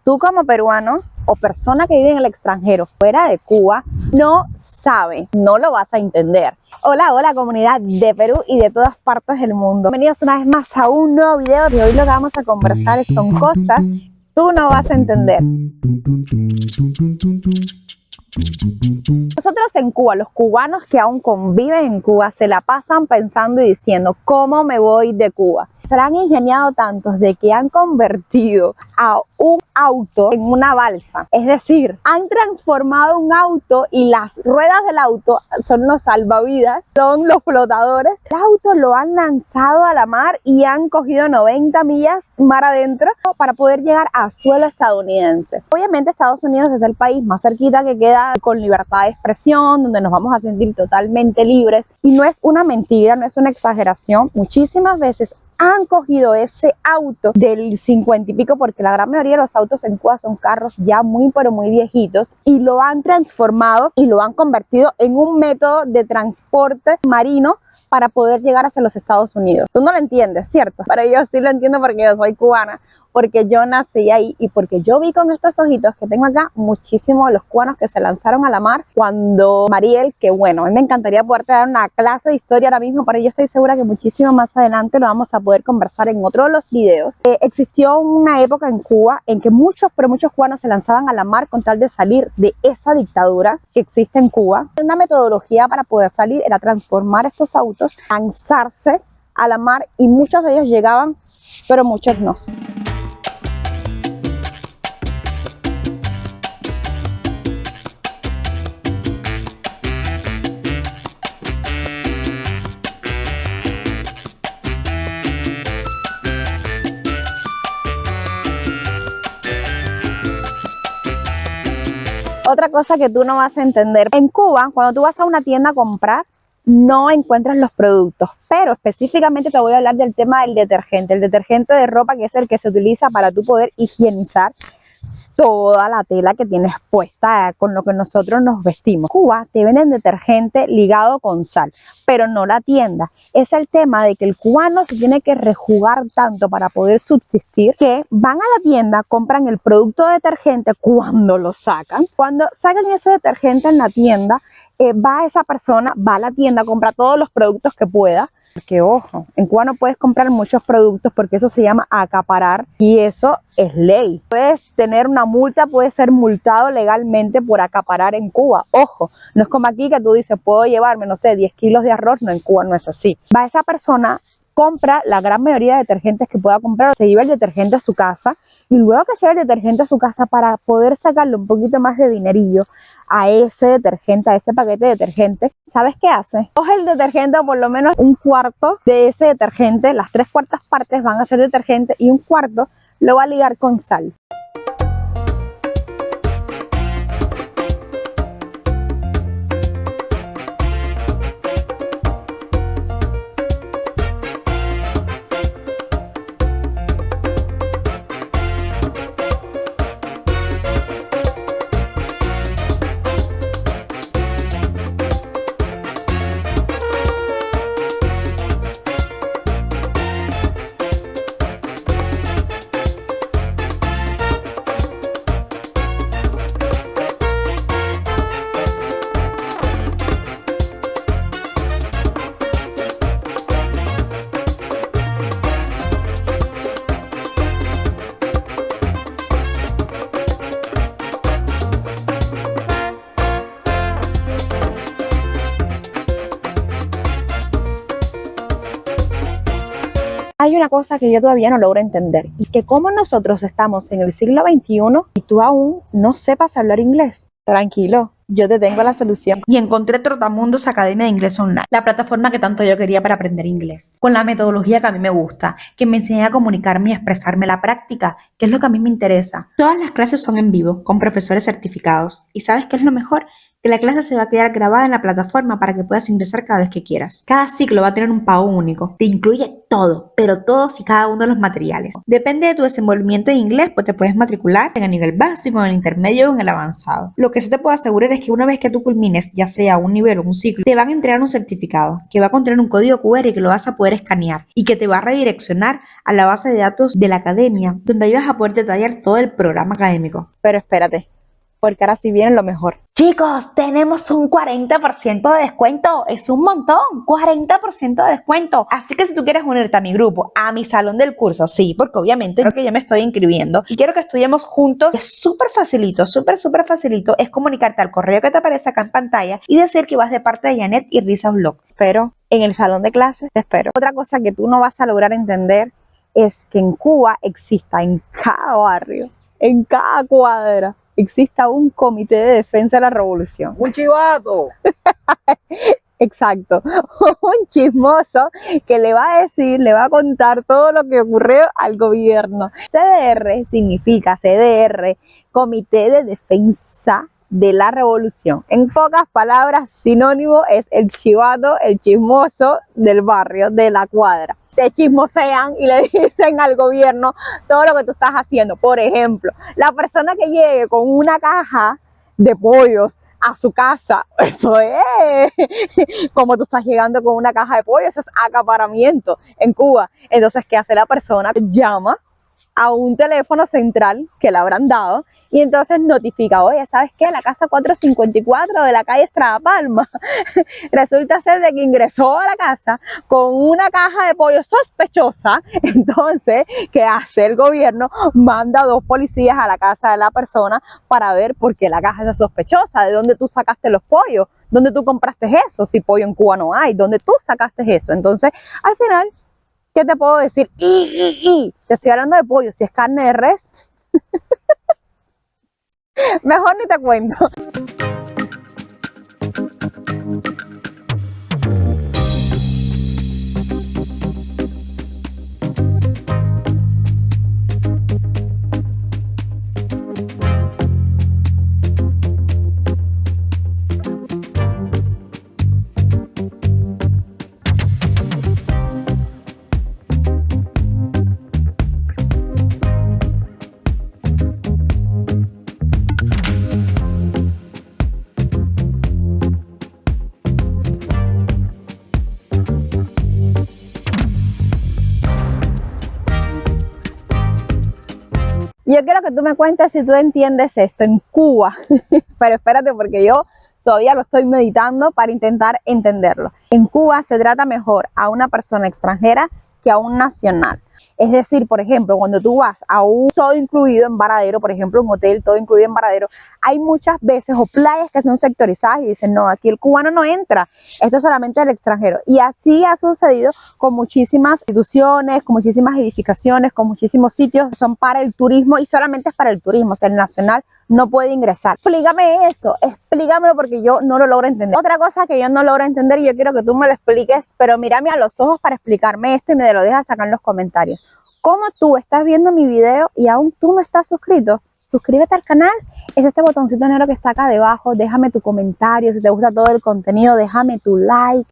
tú como peruano o persona que vive en el extranjero fuera de Cuba no sabe, no lo vas a entender. Hola, hola comunidad de Perú y de todas partes del mundo. Bienvenidos una vez más a un nuevo video y hoy lo que vamos a conversar son cosas que tú no vas a entender. Nosotros en Cuba, los cubanos que aún conviven en Cuba, se la pasan pensando y diciendo, ¿cómo me voy de Cuba? Se la han ingeniado tantos de que han convertido a un auto en una balsa. Es decir, han transformado un auto y las ruedas del auto son los salvavidas, son los flotadores. El auto lo han lanzado a la mar y han cogido 90 millas mar adentro para poder llegar a suelo estadounidense. Obviamente Estados Unidos es el país más cerquita que queda con libertad de expresión, donde nos vamos a sentir totalmente libres. Y no es una mentira, no es una exageración. Muchísimas veces han cogido ese auto del 50 y pico, porque la gran mayoría de los autos en Cuba son carros ya muy pero muy viejitos, y lo han transformado y lo han convertido en un método de transporte marino para poder llegar hacia los Estados Unidos. Tú no lo entiendes, ¿cierto? Pero yo sí lo entiendo porque yo soy cubana, porque yo nací ahí y porque yo vi con estos ojitos que tengo acá muchísimos de los cubanos que se lanzaron a la mar cuando Mariel, que bueno, a mí me encantaría poderte dar una clase de historia ahora mismo, pero yo estoy segura que muchísimo más adelante lo vamos a poder conversar en otro de los videos. Existió una época en Cuba en que muchos cubanos se lanzaban a la mar con tal de salir de esa dictadura que existe en Cuba. Una metodología para poder salir era transformar estos autos, lanzarse a la mar, y muchos de ellos llegaban, pero muchos no. Otra cosa que tú no vas a entender, en Cuba, cuando tú vas a una tienda a comprar, no encuentras los productos, pero específicamente te voy a hablar del tema del detergente, el detergente de ropa, que es el que se utiliza para tú poder higienizar toda la tela que tienes puesta con lo que nosotros nos vestimos. En Cuba te venden detergente ligado con sal, pero no la tienda. Es el tema de que el cubano se tiene que rejugar tanto para poder subsistir, que van a la tienda, compran el producto de detergente. Cuando sacan ese detergente en la tienda, va esa persona, va a la tienda, compra todos los productos que pueda. Porque ojo, en Cuba no puedes comprar muchos productos porque eso se llama acaparar y eso es ley. Puedes tener una multa, puedes ser multado legalmente por acaparar en Cuba. Ojo, no es como aquí que tú dices, puedo llevarme, no sé, 10 kilos de arroz. No, en Cuba no es así. Va esa persona, compra la gran mayoría de detergentes que pueda comprar, se lleva el detergente a su casa, y luego que se lleva el detergente a su casa, para poder sacarle un poquito más de dinerillo a ese detergente, a ese paquete de detergente, ¿sabes qué hace? Coge el detergente, o por lo menos un cuarto de ese detergente, las 3/4 partes van a ser detergente y un cuarto lo va a ligar con sal. Hay una cosa que yo todavía no logro entender, y que como nosotros estamos en el siglo XXI y tú aún no sepas hablar inglés. Tranquilo, yo te tengo la solución. Y encontré Trotamundos Academia de Inglés Online, la plataforma que tanto yo quería para aprender inglés, con la metodología que a mí me gusta, que me enseña a comunicarme y a expresarme la práctica, que es lo que a mí me interesa. Todas las clases son en vivo, con profesores certificados. ¿Y sabes qué es lo mejor? que la clase se va a quedar grabada en la plataforma para que puedas ingresar cada vez que quieras. Cada ciclo va a tener un pago único. Te incluye todo, pero todos y cada uno de los materiales. Depende de tu desenvolvimiento en inglés, pues te puedes matricular en el nivel básico, en el intermedio o en el avanzado. Lo que sí te puedo asegurar es que una vez que tú culmines, ya sea un nivel o un ciclo, te van a entregar un certificado que va a contener un código QR que lo vas a poder escanear y que te va a redireccionar a la base de datos de la academia, donde ahí vas a poder detallar todo el programa académico. Pero espérate, porque ahora sí viene lo mejor. Chicos, tenemos un 40% de descuento. Es un montón, 40% de descuento. Así que si tú quieres unirte a mi grupo, a mi salón del curso, sí, porque obviamente creo que yo me estoy inscribiendo y quiero que estudiemos juntos. Es súper facilito, súper facilito. Es comunicarte al correo que te aparece acá en pantalla y decir que vas de parte de Janet y Risa Vlog. Pero en el salón de clases te espero. Otra cosa que tú no vas a lograr entender es que en Cuba exista en cada barrio, en cada cuadra, exista un comité de defensa de la revolución. ¡Un chivato! Exacto, un chismoso que le va a decir, le va a contar todo lo que ocurrió al gobierno. CDR significa CDR, Comité de Defensa de la Revolución. En pocas palabras, sinónimo es el chivato, el chismoso del barrio, de la cuadra. Te chismosean y le dicen al gobierno todo lo que tú estás haciendo. Por ejemplo, la persona que llegue con una caja de pollos a su casa, eso es como tú estás llegando con una caja de pollos, eso es acaparamiento en Cuba. Entonces, ¿qué hace la persona? Llama a un teléfono central que le habrán dado y entonces notifica, oye, ¿sabes qué? La casa 454 de la calle Estrada Palma resulta ser de que ingresó a la casa con una caja de pollo sospechosa. Entonces, ¿qué hace el gobierno? Manda 2 policías a la casa de la persona para ver por qué la caja es sospechosa, de dónde tú sacaste los pollos, dónde tú compraste eso, si pollo en Cuba no hay, dónde tú sacaste eso. Entonces, al final, ¿qué te puedo decir? Te estoy hablando de pollo, si es carne de res, mejor ni te cuento. Yo quiero que tú me cuentes si tú entiendes esto en Cuba, pero espérate porque yo todavía lo estoy meditando para intentar entenderlo. En Cuba se trata mejor a una persona extranjera que a un nacional. Es decir, por ejemplo, cuando tú vas a un todo incluido en Varadero, por ejemplo, un hotel todo incluido en Varadero, hay muchas veces o playas que son sectorizadas y dicen, no, aquí el cubano no entra, esto es solamente el extranjero. Y así ha sucedido con muchísimas instituciones, con muchísimas edificaciones, con muchísimos sitios que son para el turismo y solamente es para el turismo, o sea, el nacional no puede ingresar. Explícame eso, explícamelo porque yo no lo logro entender. Otra cosa que yo no logro entender y yo quiero que tú me lo expliques, pero mírame a los ojos para explicarme esto y me lo dejas acá en los comentarios. ¿Cómo tú estás viendo mi video y aún tú no estás suscrito? Suscríbete al canal, es este botoncito negro que está acá debajo, déjame tu comentario, si te gusta todo el contenido, déjame tu like.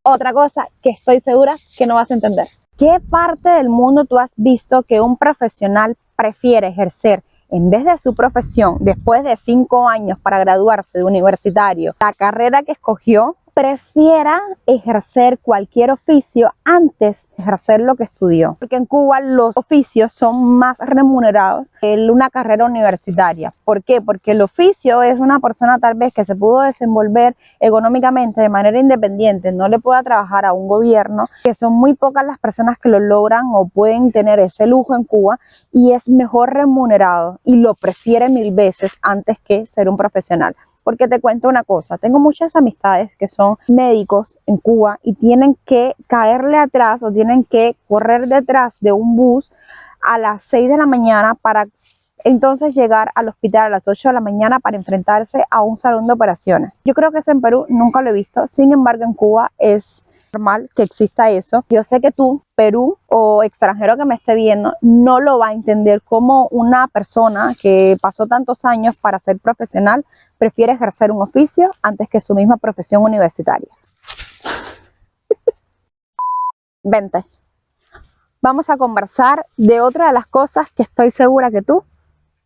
Otra cosa que estoy segura que no vas a entender. ¿Qué parte del mundo tú has visto que un profesional prefiere ejercer en vez de su profesión después de 5 años para graduarse de universitario, la carrera que escogió prefiera ejercer cualquier oficio antes de ejercer lo que estudió. Porque en Cuba los oficios son más remunerados que una carrera universitaria. ¿Por qué? Porque el oficio es una persona tal vez que se pudo desenvolver económicamente de manera independiente, no le pueda trabajar a un gobierno, que son muy pocas las personas que lo logran o pueden tener ese lujo en Cuba, y es mejor remunerado y lo prefiere mil veces antes que ser un profesional. Porque te cuento una cosa, tengo muchas amistades que son médicos en Cuba y tienen que caerle atrás o tienen que correr detrás de un bus a las 6 de la mañana para entonces llegar al hospital a las 8 de la mañana para enfrentarse a un salón de operaciones. Yo creo que eso en Perú nunca lo he visto, sin embargo en Cuba es normal que exista eso. Yo sé que tú, Perú o extranjero que me esté viendo, no lo va a entender como una persona que pasó tantos años para ser profesional prefiere ejercer un oficio antes que su misma profesión universitaria. Vente, vamos a conversar de otra de las cosas que estoy segura que tú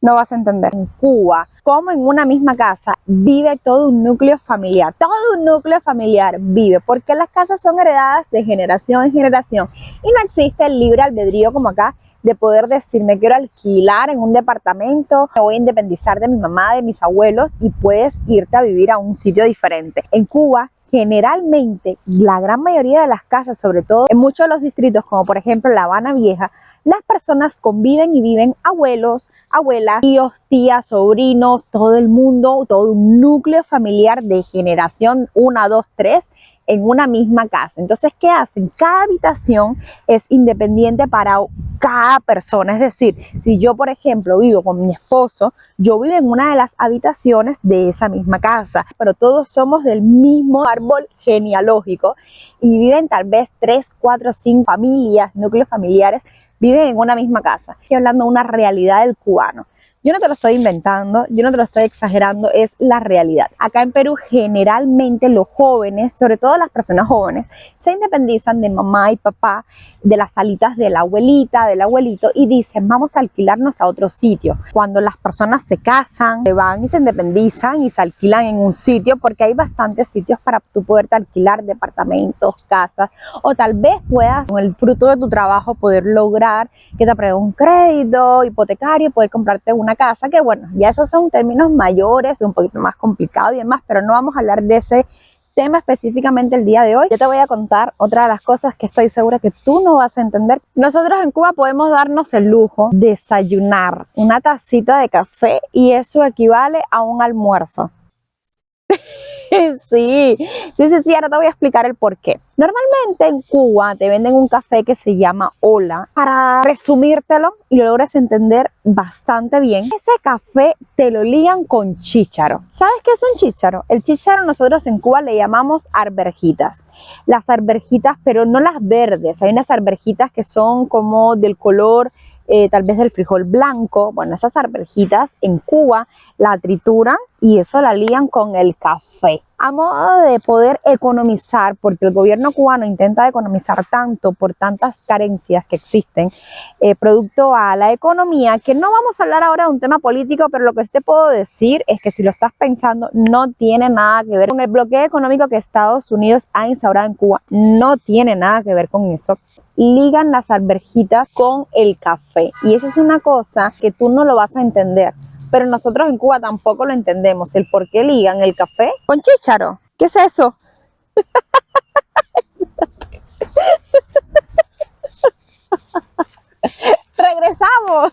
no vas a entender. En Cuba, como en una misma casa, vive todo un núcleo familiar. Todo un núcleo familiar vive, porque las casas son heredadas de generación en generación y no existe el libre albedrío como acá de poder decir, me quiero alquilar en un departamento, me voy a independizar de mi mamá, de mis abuelos, y puedes irte a vivir a un sitio diferente. En Cuba, generalmente, la gran mayoría de las casas, sobre todo en muchos de los distritos, como por ejemplo La Habana Vieja, las personas conviven y viven abuelos, abuelas, tíos, tías, sobrinos, todo el mundo, todo un núcleo familiar de generación 1, 2, 3 en una misma casa. Entonces, ¿qué hacen? Cada habitación es independiente para cada persona. Es decir, si yo, por ejemplo, vivo con mi esposo, yo vivo en una de las habitaciones de esa misma casa, pero todos somos del mismo árbol genealógico y viven tal vez 3, 4, 5 familias, núcleos familiares, viven en una misma casa. Estoy hablando de una realidad del cubano. Yo no te lo estoy inventando, yo no te lo estoy exagerando, es la realidad. Acá en Perú generalmente los jóvenes, sobre todo las personas jóvenes, se independizan de mamá y papá, de las salitas de la abuelita, del abuelito, y dicen, vamos a alquilarnos a otro sitio. Cuando las personas se casan, se van y se independizan y se alquilan en un sitio, porque hay bastantes sitios para tú poderte alquilar departamentos, casas, o tal vez puedas, con el fruto de tu trabajo, poder lograr que te aprueben un crédito hipotecario, poder comprarte una casa, que bueno, ya esos son términos mayores, un poquito más complicados y demás, pero no vamos a hablar de ese tema específicamente el día de hoy. Yo te voy a contar otra de las cosas que estoy segura que tú no vas a entender. Nosotros en Cuba podemos darnos el lujo de desayunar una tacita de café y eso equivale a un almuerzo. Sí, ahora te voy a explicar el por qué. Normalmente en Cuba te venden un café que se llama Ola. Para resumírtelo y lo logres entender bastante bien, ese café te lo ligan con chícharo. ¿Sabes qué es un chícharo? El chícharo nosotros en Cuba le llamamos arvejitas. Las arvejitas, pero no las verdes. Hay unas arvejitas que son como del color tal vez del frijol blanco. Bueno, esas arvejitas en Cuba la trituran y eso la lían con el café. A modo de poder economizar, porque el gobierno cubano intenta economizar tanto por tantas carencias que existen, producto a la economía, que no vamos a hablar ahora de un tema político, pero lo que sí te puedo decir es que si lo estás pensando, no tiene nada que ver con el bloqueo económico que Estados Unidos ha instaurado en Cuba, no tiene nada que ver con eso. Ligan las alverjitas con el café y eso es una cosa que tú no lo vas a entender, pero nosotros en Cuba tampoco lo entendemos, el por qué ligan el café con chícharo. ¿Qué es eso? Regresamos.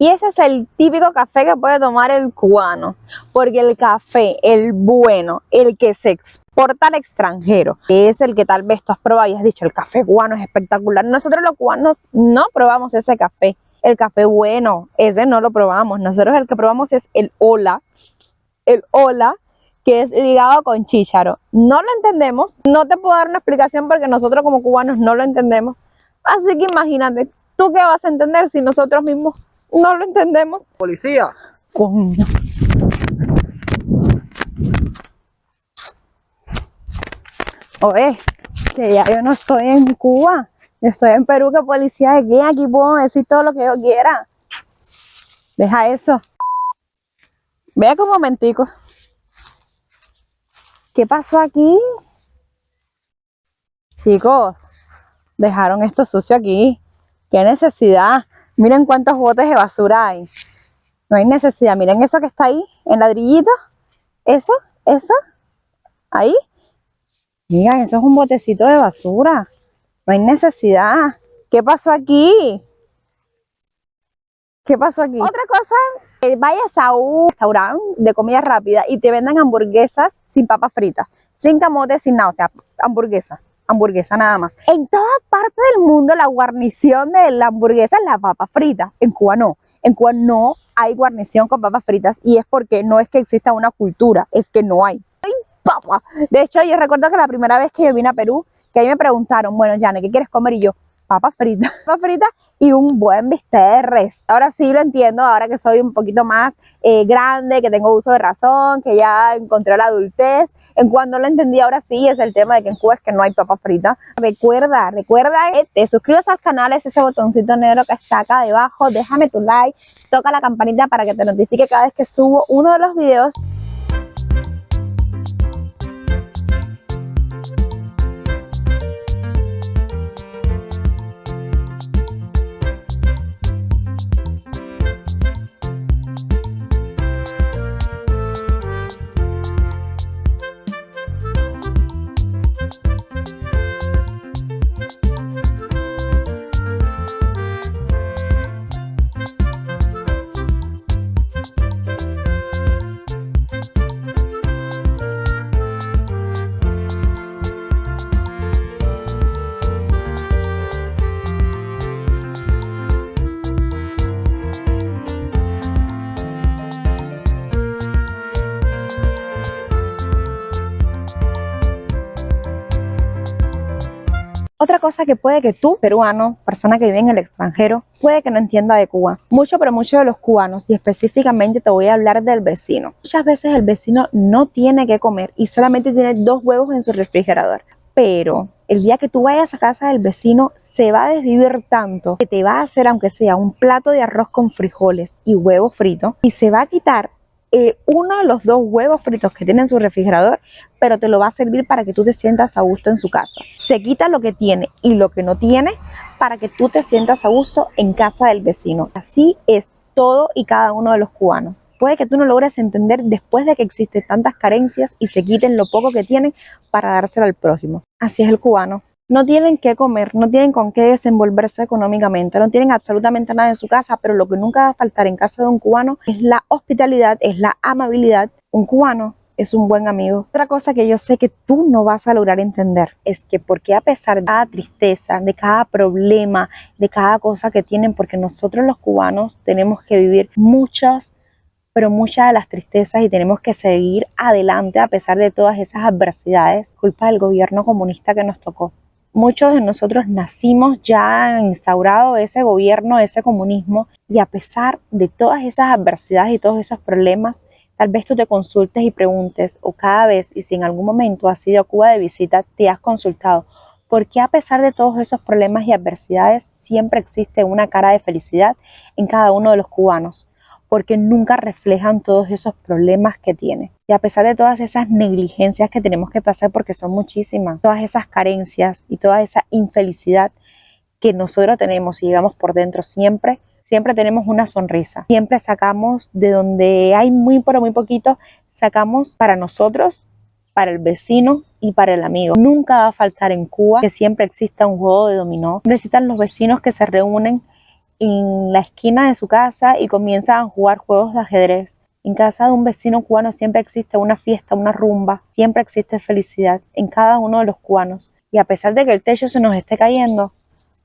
Y ese es el típico café que puede tomar el cubano, porque el café, el bueno, el que se exporta al extranjero, que es el que tal vez tú has probado y has dicho, el café cubano es espectacular. Nosotros los cubanos no probamos ese café, el café bueno, ese no lo probamos. Nosotros el que probamos es el Ola, que es ligado con chícharo. No lo entendemos, no te puedo dar una explicación porque nosotros como cubanos no lo entendemos. Así que imagínate, ¿tú qué vas a entender si nosotros mismos no lo entendemos? Policía. Coño. Oye, que ya yo no estoy en Cuba, yo estoy en Perú. ¿Qué policía de qué? Aquí puedo decir todo lo que yo quiera. Deja eso. Ve un momentico. ¿Qué pasó aquí? Chicos, dejaron esto sucio aquí. ¿Qué necesidad? Miren cuántos botes de basura hay. No hay necesidad. Miren eso que está ahí, en ladrillito. Eso, ahí. Miren, eso es un botecito de basura. No hay necesidad. ¿Qué pasó aquí? ¿Qué pasó aquí? Otra cosa, que vayas a un restaurante de comida rápida y te vendan hamburguesas sin papas fritas, sin camote, sin nada, o sea, hamburguesa nada más. En toda parte del mundo la guarnición de la hamburguesa es la papa frita. En Cuba no. En Cuba no hay guarnición con papas fritas y es porque no es que exista una cultura, es que no hay. Papa. De hecho, yo recuerdo que la primera vez que yo vine a Perú, que ahí me preguntaron, bueno, Jane, ¿qué quieres comer? Y yo, papas fritas, papas fritas y un buen bistec de res. Ahora sí lo entiendo, ahora que soy un poquito más grande, que tengo uso de razón, que ya encontré la adultez. En cuando lo entendí, ahora sí es el tema de que en Cuba es que no hay papas fritas. Recuerda que te suscribas al canal, es ese botoncito negro que está acá debajo, déjame tu like, toca la campanita para que te notifique cada vez que subo uno de los videos. Otra cosa que puede que tú, peruano, persona que vive en el extranjero, puede que no entienda de Cuba. Mucho, pero mucho de los cubanos, y específicamente te voy a hablar del vecino. Muchas veces el vecino no tiene que comer y solamente tiene 2 huevos en su refrigerador. Pero el día que tú vayas a casa del vecino, se va a desvivir tanto que te va a hacer, aunque sea un plato de arroz con frijoles y huevo frito, y se va a quitar uno de los 2 huevos fritos que tiene en su refrigerador, pero te lo va a servir para que tú te sientas a gusto en su casa. Se quita lo que tiene y lo que no tiene para que tú te sientas a gusto en casa del vecino. Así es todo y cada uno de los cubanos. Puede que tú no logres entender después de que existen tantas carencias y se quiten lo poco que tienen para dárselo al prójimo. Así es el cubano. No tienen qué comer, no tienen con qué desenvolverse económicamente, no tienen absolutamente nada en su casa, pero lo que nunca va a faltar en casa de un cubano es la hospitalidad, es la amabilidad. Un cubano es un buen amigo. Otra cosa que yo sé que tú no vas a lograr entender es que porque a pesar de cada tristeza, de cada problema, de cada cosa que tienen, porque nosotros los cubanos tenemos que vivir muchas de las tristezas y tenemos que seguir adelante a pesar de todas esas adversidades, culpa del gobierno comunista que nos tocó. Muchos de nosotros nacimos ya instaurado ese gobierno, ese comunismo, y a pesar de todas esas adversidades y todos esos problemas, tal vez tú te consultes y preguntes, o cada vez, y si en algún momento has ido a Cuba de visita, te has consultado, ¿por qué a pesar de todos esos problemas y adversidades siempre existe una cara de felicidad en cada uno de los cubanos? Porque nunca reflejan todos esos problemas que tienen. Y a pesar de todas esas negligencias que tenemos que pasar, porque son muchísimas, todas esas carencias y toda esa infelicidad que nosotros tenemos y llevamos por dentro siempre tenemos una sonrisa. Siempre sacamos de donde hay muy pero muy poquito, sacamos para nosotros, para el vecino y para el amigo. Nunca va a faltar en Cuba que siempre exista un juego de dominó. Necesitan los vecinos que se reúnen en la esquina de su casa y comienzan a jugar juegos de ajedrez. En casa de un vecino cubano siempre existe una fiesta, una rumba, siempre existe felicidad en cada uno de los cubanos. Y a pesar de que el techo se nos esté cayendo,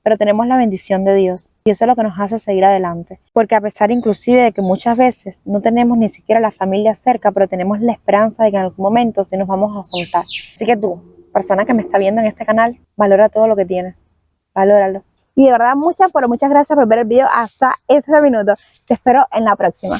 pero tenemos la bendición de Dios. Y eso es lo que nos hace seguir adelante. Porque a pesar inclusive de que muchas veces no tenemos ni siquiera la familia cerca, pero tenemos la esperanza de que en algún momento sí nos vamos a juntar. Así que tú, persona que me está viendo en este canal, valora todo lo que tienes. Valóralo. Y de verdad muchas gracias por ver el video hasta este minuto. Te espero en la próxima.